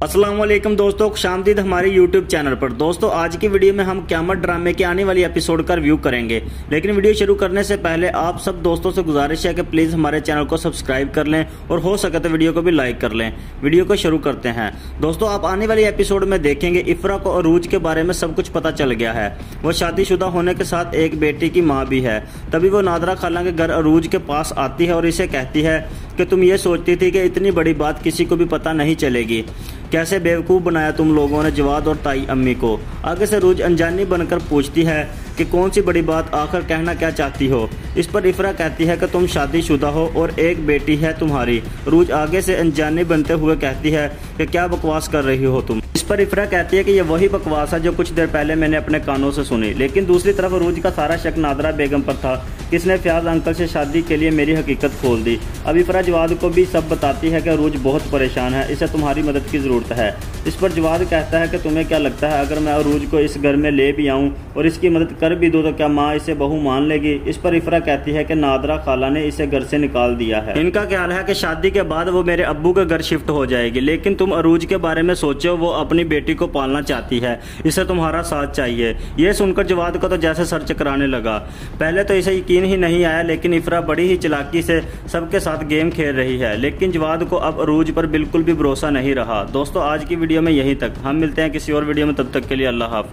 अस्सलाम वालेकुम दोस्तों, खुशामदीद हमारे YouTube चैनल पर। दोस्तों आज की वीडियो में हम क़यामत ड्रामे के आने वाली एपिसोड का रिव्यू करेंगे, लेकिन वीडियो शुरू करने से पहले आप सब दोस्तों से गुजारिश है कि प्लीज़ हमारे चैनल को सब्सक्राइब कर लें और हो सके तो वीडियो को भी लाइक कर लें। वीडियो को शुरू करते हैं। दोस्तों आप आने वाली एपिसोड में देखेंगे इफ्रा को अरूज के बारे में सब कुछ पता चल गया है। वो शादीशुदा होने के साथ एक बेटी की माँ भी है। तभी वो नादरा खाला के घर अरूज के पास आती है और इसे कहती है कि तुम ये सोचती थी कि इतनी बड़ी बात किसी को भी पता नहीं चलेगी। कैसे बेवकूफ़ बनाया तुम लोगों ने जवाद और ताई अम्मी को। आगे से रूज अनजानी बनकर पूछती है कि कौन सी बड़ी बात, आखिर कहना क्या चाहती हो। इस पर इफ्रा कहती है कि तुम शादीशुदा हो और एक बेटी है तुम्हारी। रूज आगे से अनजानी बनते हुए कहती है कि क्या बकवास कर रही हो तुम। इस पर इफ्रा कहती है कि यह वही बकवास है जो कुछ देर पहले मैंने अपने कानों से सुनी। लेकिन दूसरी तरफ रूज का सारा शक नादरा बेगम पर था, किसने फयाज अंकल से शादी के लिए मेरी हकीकत खोल दी। अब इफ्रा जवाद को भी सब बताती है कि रूज बहुत परेशान है, इसे तुम्हारी मदद की ज़रूरत है। इस पर जवाद कहता है कि तुम्हें क्या लगता है अगर मैं अरूज को इस घर में ले भी आऊं और इसकी मदद कर भी दूं तो क्या माँ इसे बहू मान लेगी। इस पर इफ्रा कहती है कि नादरा खाला ने इसे घर से निकाल दिया है। इनका ख्याल है कि शादी के बाद वो मेरे अब्बू के घर शिफ्ट हो जाएगी, लेकिन तुम अरूज के बारे में सोचो, वो अपनी बेटी को पालना चाहती है, इसे तुम्हारा साथ चाहिए। ये सुनकर जवाद को तो जैसे सर चकराने लगा। पहले तो इसे यकीन ही नहीं आया, लेकिन इफ्रा बड़ी ही चालाकी से सबके साथ गेम खेल रही है। लेकिन जवाद को अब अरूज पर बिल्कुल भी भरोसा नहीं रहा। दोस्तों आज की वीडियो में यहीं तक। हम मिलते हैं किसी और वीडियो में, तब तक के लिए अल्लाह हाफ़िज़।